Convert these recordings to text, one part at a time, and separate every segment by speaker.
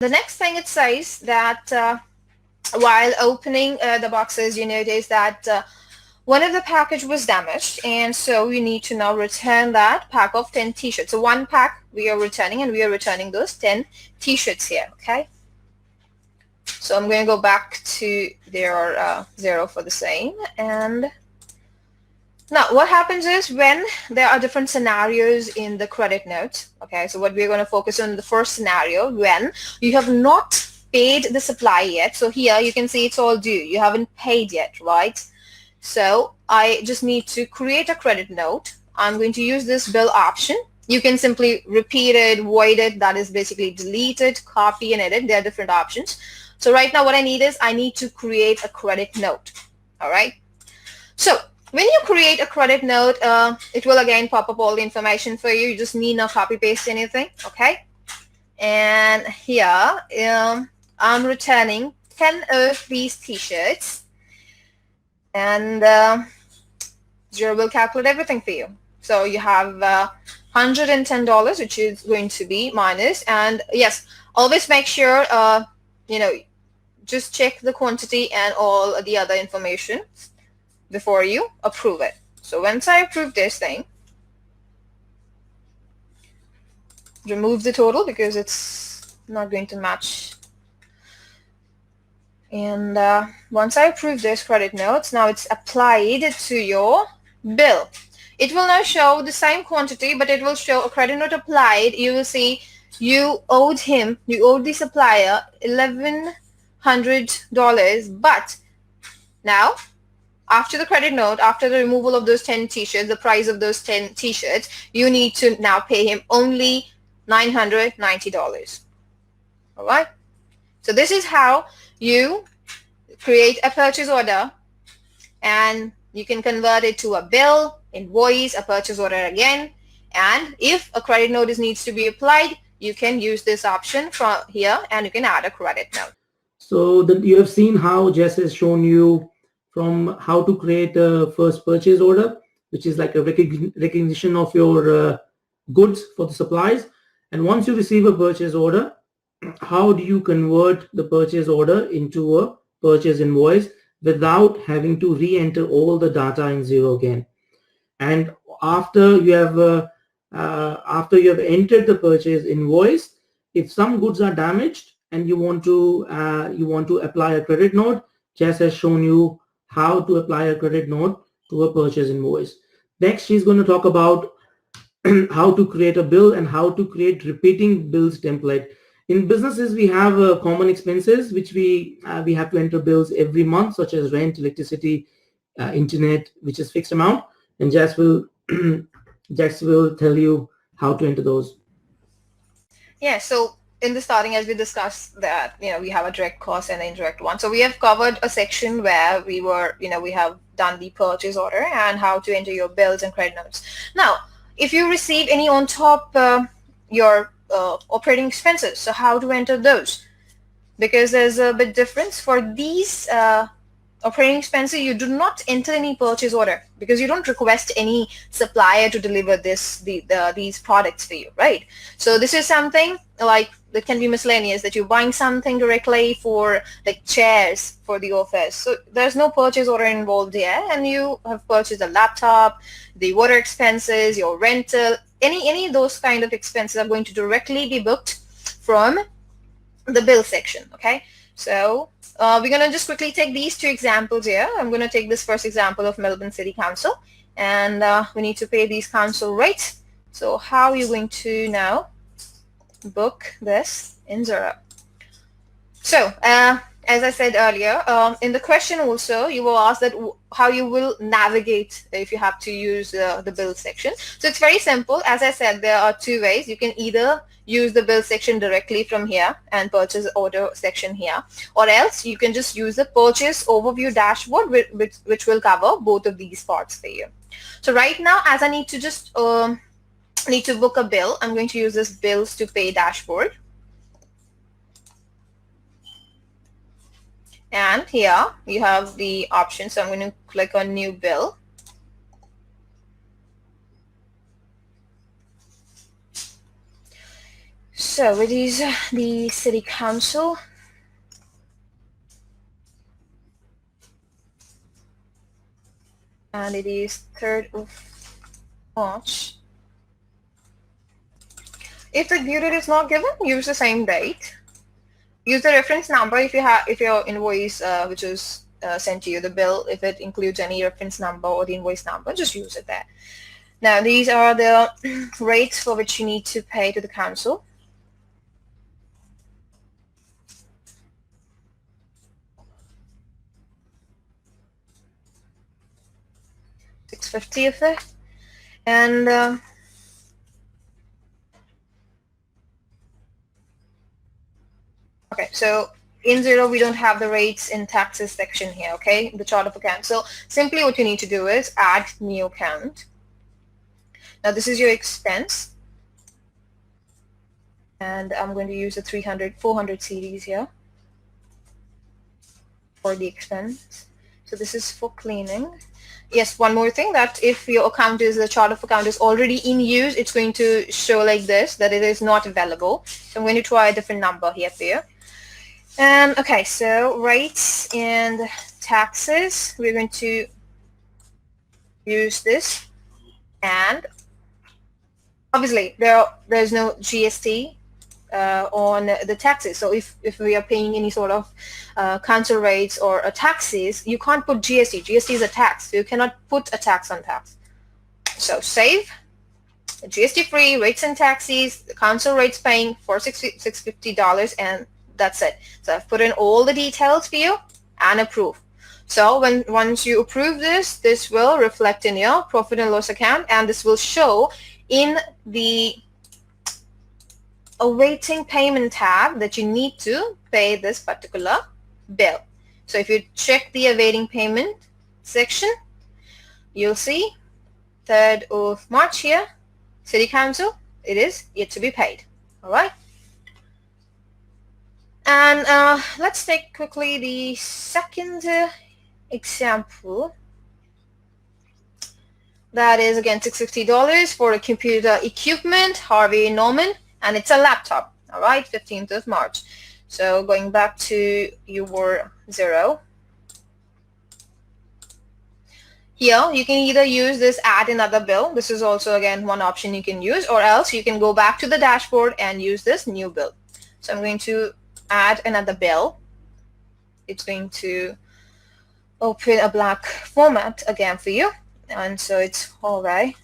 Speaker 1: The next thing it says that while opening the boxes, you notice that one of the package was damaged, and so we need to now return that pack of 10 t-shirts. So one pack we are returning, and we are returning those 10 t-shirts here, okay? So I'm going to go back to their Xero for the same. And now what happens is when there are different scenarios in the credit note, okay, so what we're going to focus on the first scenario, when you have not paid the supply yet. So here you can see it's all due. You haven't paid yet, right? So I just need to create a credit note. I'm going to use this bill option. You can simply repeat it, void it, that is basically delete it, copy and edit. There are different options. So right now what I need is I need to create a credit note. All right. So when you create a credit note, it will again pop up all the information for you. You just need not copy paste anything. Okay. And here I'm returning 10 of these t-shirts. And Xero will calculate everything for you. So you have $110, which is going to be minus. And yes, always make sure, just check the quantity and all the other information before you approve it. So once I approve this thing, remove the total because it's not going to match. And once I approve this credit notes, now it's applied to your bill. It will now show the same quantity, but it will show a credit note applied. You will see you owed the supplier $1,100, but now after the credit note, after the removal of those 10 t-shirts, the price of those 10 t-shirts, you need to now pay him only $990. All right. So this is how you create a purchase order, and you can convert it to a bill, invoice, a purchase order again. And if a credit note needs to be applied, you can use this option from here and you can add a credit note.
Speaker 2: So you have seen how Jess has shown you from how to create a first purchase order, which is like a recognition of your goods for the supplies. And once you receive a purchase order, how do you convert the purchase order into a purchase invoice without having to re-enter all the data in Xero again? And after you have entered the purchase invoice, if some goods are damaged and you want to apply a credit note, Jess has shown you how to apply a credit note to a purchase invoice. Next, she's going to talk about how to create a bill and how to create repeating bills template. In businesses, we have common expenses which we have to enter bills every month, such as rent, electricity, internet, which is fixed amount. And Jess will tell you how to enter those.
Speaker 1: Yeah. So in the starting, as we discussed that, we have a direct cost and an indirect one. So we have covered a section where we have done the purchase order and how to enter your bills and credit notes. Now, if you receive any on top your operating expenses, so how to enter those? Because there's a bit difference for these operating expenses. You do not enter any purchase order because you don't request any supplier to deliver these products for you, right? So this is something like that can be miscellaneous, that you're buying something directly for like chairs for the office. So there's no purchase order involved here, and you have purchased a laptop, the water expenses, your rental, any of those kind of expenses are going to directly be booked from the bill section. Okay, so we're going to just quickly take these two examples here. I'm going to take this first example of Melbourne City Council, and we need to pay these council rates. So how are you going to now book this in Xero? So as I said earlier, in the question also you will ask that how you will navigate if you have to use the bill section. So it's very simple. As I said, there are two ways. You can either use the bill section directly from here and purchase order section here, or else you can just use the purchase overview dashboard, which will cover both of these parts for you. So right now, as I need to just book a bill, I'm going to use this bills to pay dashboard. And here you have the option. So I'm going to click on new bill. So it is the City Council. And it is 3rd of March. If the due date is not given, use the same date. Use the reference number if your invoice which is sent to you, the bill, if it includes any reference number or the invoice number, just use it there. Now these are the rates for which you need to pay to the council. $6.50 of it. And okay, so in Xero we don't have the rates in taxes section here, okay, the chart of account. So simply what you need to do is add new account. Now this is your expense, and I'm going to use the 400 series here for the expense. So this is for cleaning. Yes, one more thing, that if your account is, the chart of account is already in use, it's going to show like this, that it is not available. So I'm going to try a different number here for you. And okay, so rates and taxes, we're going to use this, and obviously there's no GST on the taxes. So if we are paying any sort of council rates or taxes, you can't put GST. GST is a tax, so you cannot put a tax on tax. So save GST-free rates and taxes, the council rates paying for $650, and that's it. So I've put in all the details for you and approve. So once you approve this, this will reflect in your profit and loss account, and this will show in the awaiting payment tab that you need to pay this particular bill. So if you check the awaiting payment section, you'll see 3rd of March here, City Council, it is yet to be paid. All right. And let's take quickly the second example. That is again $650 for a computer equipment, Harvey Norman, and it's a laptop. All right, 15th of March. So going back to your Xero. Here you can either use this add another bill. This is also again one option you can use, or else you can go back to the dashboard and use this new bill. So I'm going to add another bill. It's going to open a blank format again for you, and so it's Harvey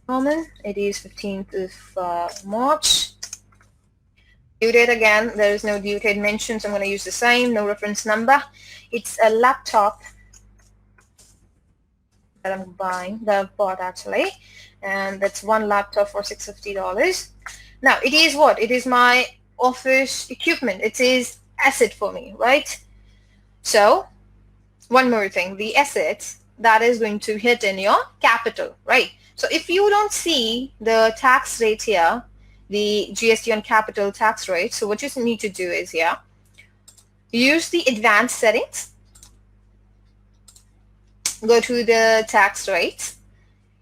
Speaker 1: Norman. It is 15th of March. Due date, again, there is no due date mentioned, so I'm going to use the same, no reference number. It's a laptop that I'm buying, that I've bought actually, and that's one laptop for $650. Now it is what? It is my office equipment. It is asset for me, right? So one more thing, the assets, that is going to hit in your capital, right? So if you don't see the tax rate here, the GST on capital tax rate, so what you need to do is here, use the advanced settings, go to the tax rates.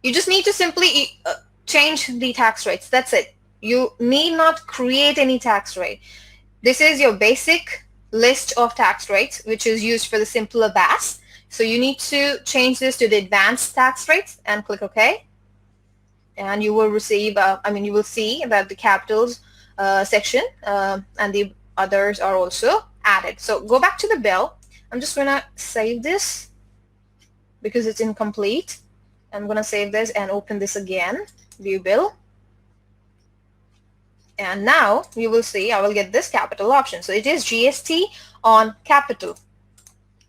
Speaker 1: You just need to simply change the tax rates. That's it. You need not create any tax rate. This is your basic list of tax rates, which is used for the simpler BAS. So you need to change this to the advanced tax rates and click OK. And you will receive, you will see that the capitals section and the others are also added. So go back to the bill. I'm just going to save this because it's incomplete. I'm going to save this and open this again, view bill. And now you will see I will get this capital option. So it is GST on capital.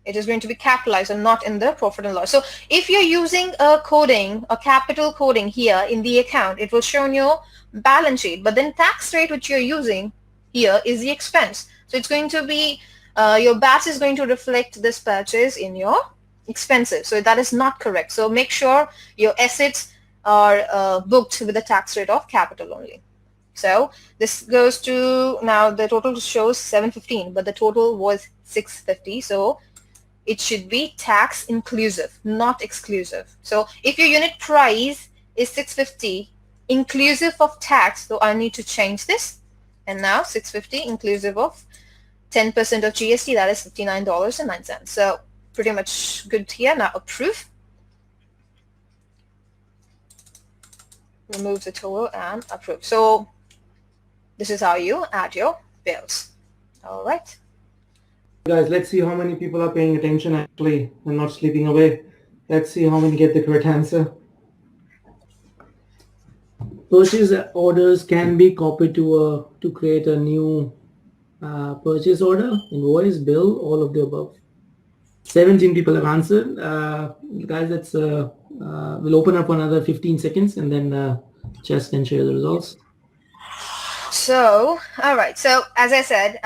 Speaker 1: It is going to be capitalized and not in the profit and loss. So if you're using a coding, a capital coding here in the account, it will show on your balance sheet. But then tax rate which you're using here is the expense. So it's going to be, your BAS is going to reflect this purchase in your expenses. So that is not correct. So make sure your assets are booked with the tax rate of capital only. So this goes to, now the total shows 715, but the total was 650. So it should be tax inclusive, not exclusive. So if your unit price is 650 inclusive of tax, so I need to change this. And now 650 inclusive of 10% of GST, that is $59.09. So pretty much good here. Now approve. Remove the total and approve. So this is how you add your bills. All right.
Speaker 2: Guys, let's see how many people are paying attention actually and not sleeping away. Let's see how many get the correct answer. Purchase orders can be copied to create a new purchase order, invoice, bill, all of the above. 17 people have answered. Guys, let's we'll open up another 15 seconds and then Jess can share the results.
Speaker 1: So, all right. So as I said,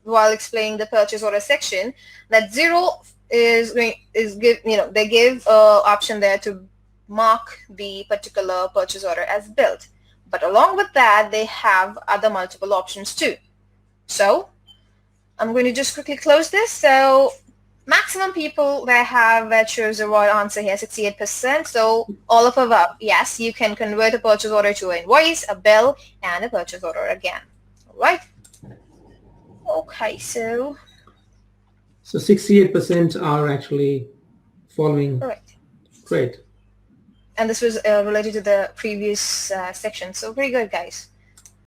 Speaker 1: while explaining the purchase order section, that Xero they give option there to mark the particular purchase order as billed. But along with that, they have other multiple options too. So I'm going to just quickly close this. So maximum people that chose the right answer here, 68%. So all of above, yes, you can convert a purchase order to an invoice, a bill, and a purchase order again. All right. Okay, so
Speaker 2: 68% are actually following.
Speaker 1: correct.
Speaker 2: Great.
Speaker 1: And this was related to the previous section. So very good, guys.